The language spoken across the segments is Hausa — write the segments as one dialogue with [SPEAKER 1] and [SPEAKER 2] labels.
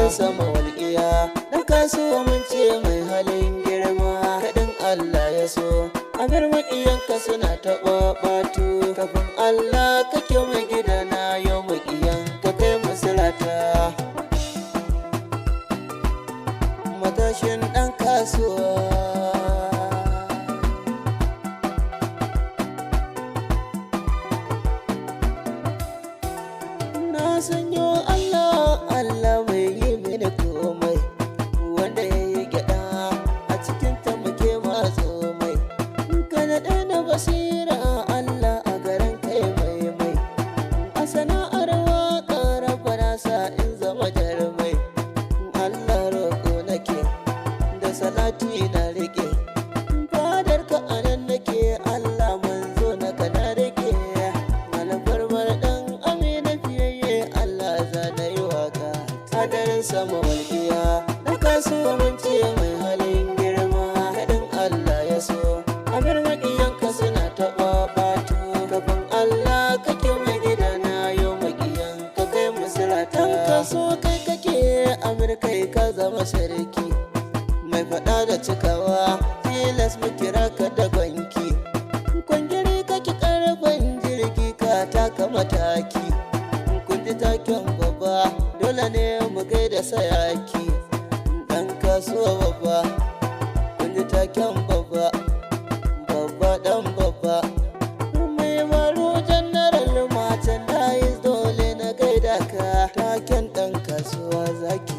[SPEAKER 1] hadarin sama walƙiya dan kasuwa mun ce mai halin girma kaɗin Allah ya so amir maƙiyanka suna taɓa ɓatu kafin Allah kake mai gidana yau maƙiyanka kai musulata matashin ɗan kasuwa na sanyo Allah Allah mai yi mini komai wanda ya yi gyaɗa a cikin ta muke matso mai ka naɗe na basira Allah a garin kai mai a sana'ar waƙa rabana sa in zama jarumai Allah roƙo nake da salati na riƙe fadar ka anan nake Allah manzo na ka na riƙe malafarmar ɗan amina fiyayye Allah za na yi waka hadarin sama walƙiya na kasuwa mun ce mai halin girma kaɗin Allah ya so amir maƙiyanka suna taɓa ɓatu kafin Allah kake mai gidana yau maƙiyanka kai musulata ɗan kaso kai kake amir kai ka zama sarki mai faɗa da cikawa tilas mu kira ka da gwanki kwangiri kake ƙarfin jirgi ka taka mataki kun ji taken babba dole ne mu gaida sayaki ɗan kasuwa babba kun ji taken babba babba ɗan babba mai baro janaral matan dais dole na gaida ka taken ɗan kasuwa zaki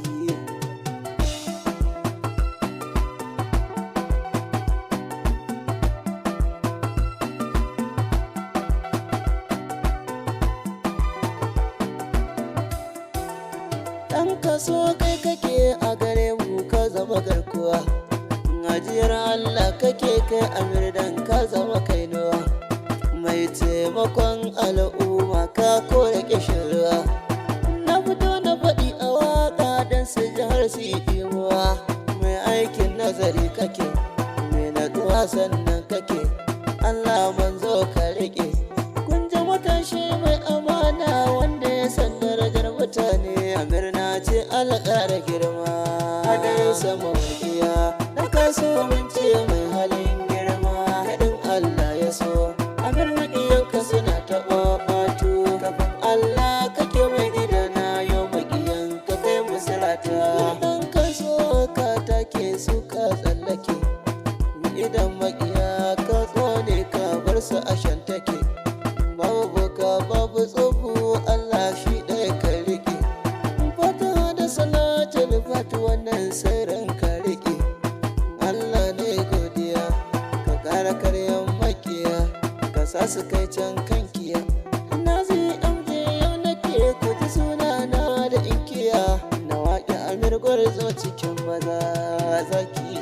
[SPEAKER 1] ɗan kaso kai kake a gare mu ka zama garkuwa ajiyar Allah kake kai amir dan ka zama kainuwa mai taimakon al'umma ka kore kishirwa na fito na faɗi a waƙa don su ji har su yi imuwa mai aikin nazari kake mai natsuwa sannan kake Allah manzo ka riƙe kun ji matashi mai amana wanda ya san darajar mutane amir na ce Allah ƙara girma hadarin sama walƙiya na kasuwa mun ce mai halin girma kaɗin Allah ya so amir maƙiyanka suna taɓa ɓatu kafin Allah kake mai gidana yau maƙiyanka kai musulata ɗan kaso ka take su ka tsallake idan maƙiya ka tsone ka bar su a shantake babu boka babu tsofu Allah shi ɗaya ka riƙe fata da salatul fatu wannan sirrin ka riƙe Allah ne godiya ka ƙara karyan makiya ka sa su kai can kankiya na zai amje yau nake ku ji sunana da inkiya na waƙe amir gwarzo cikin maza zaki